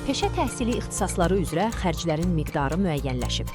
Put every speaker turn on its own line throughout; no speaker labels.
Peşə təhsili ixtisasları üzrə xərclərin miqdarı müəyyənləşib.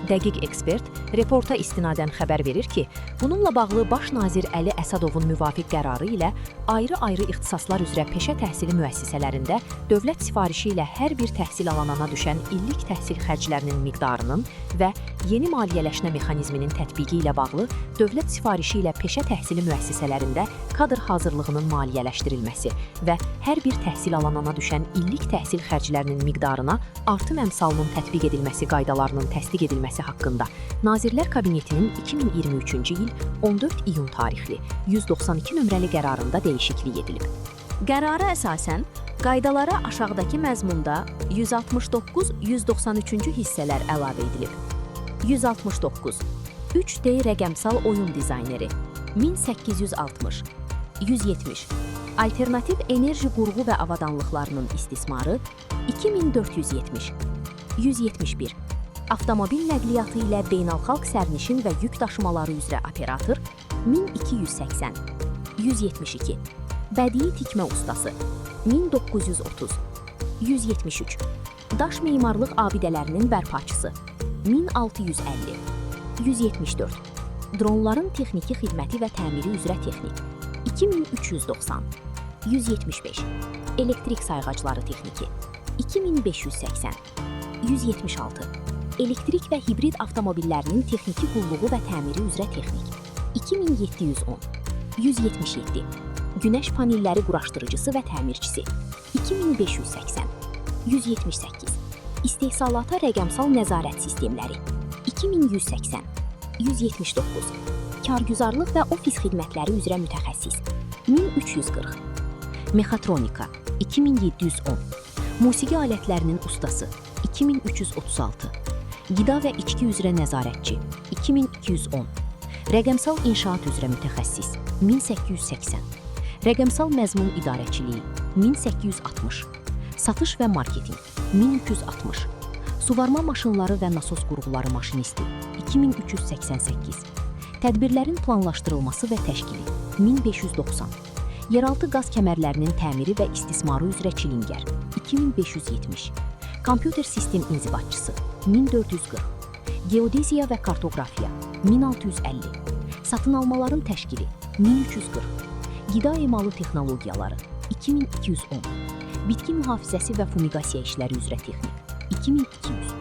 Dəqiq ekspert reporta istinadən xəbər verir ki, bununla bağlı Baş nazir Əli Əsədovun müvafiq qərarı ilə ayrı-ayrı ixtisaslar üzrə peşə təhsili müəssisələrində dövlət sifarişi ilə hər bir təhsil alanana düşən illik təhsil xərclərinin miqdarının və yeni maliyyələşmə mexanizminin tətbiqi ilə bağlı dövlət sifarişi ilə peşə təhsili müəssisələrində kadr hazırlığının maliyyələşdirilməsi və hər bir təhsil alanana düşən illik təhsil xərclərinin miqdarına artım əmsalının tətbiq edilməsi qaydalarının təsdiq edilməsi haqqında Nazirlər Kabinetinin 2023-cü il 14 iyun tarixli 192 nömrəli qərarında dəyişiklik edilib. Qərara əsasən, qaydalara aşağıdakı məzmunda 169-193-cü hissələr əlavə edilib. 169. 3D rəqəmsal oyun dizayneri 1860. 170. Alternativ enerji qurğu və avadanlıqlarının istismarı 2470. 171. Avtomobil nəqliyyatı ilə beynəlxalq sərnişin və yük daşımaları üzrə operator 1280. 172. Bədii tikmə ustası 1930. 173. Daş memarlıq abidələrinin bərpaçısı 1650. 174. Dronların texniki xidməti və təmiri üzrə texnik 2390. 175. Elektrik sayğacları texniki 2580. 176. Elektrik və hibrid avtomobillərinin texniki qulluğu və təmiri üzrə texnik 2710. 177. Günəş panelləri quraşdırıcısı və təmirçisi 2580. 178. İstehsalata rəqəmsal nəzarət sistemləri 2180. 179. Kargüzarlıq və ofis xidmətləri üzrə mütəxəssis 1340. Mexatronika 2710. Musiqi alətlərinin ustası 2336. Qida və içki üzrə nəzarətçi 2210. Rəqəmsal inşaat üzrə mütəxəssis 1880. Rəqəmsal məzmun idarəçiliyi 1860. Satış və marketinq 1360. Suvarma maşınları və nasos qurğuları maşinisti 2388. Tədbirlərin planlaşdırılması və təşkili 1590. Yeraltı qaz kəmərlərinin təmiri və istismarı üzrə çilingər 2570. Kompüter sistem inzibatçısı 1440. Geodeziya və kartografiya 1650. Satın almaların təşkili 1340. Qida emalı texnologiyaları 2210. Bitki mühafizəsi və fumigasiya işləri üzrə texnik 2200.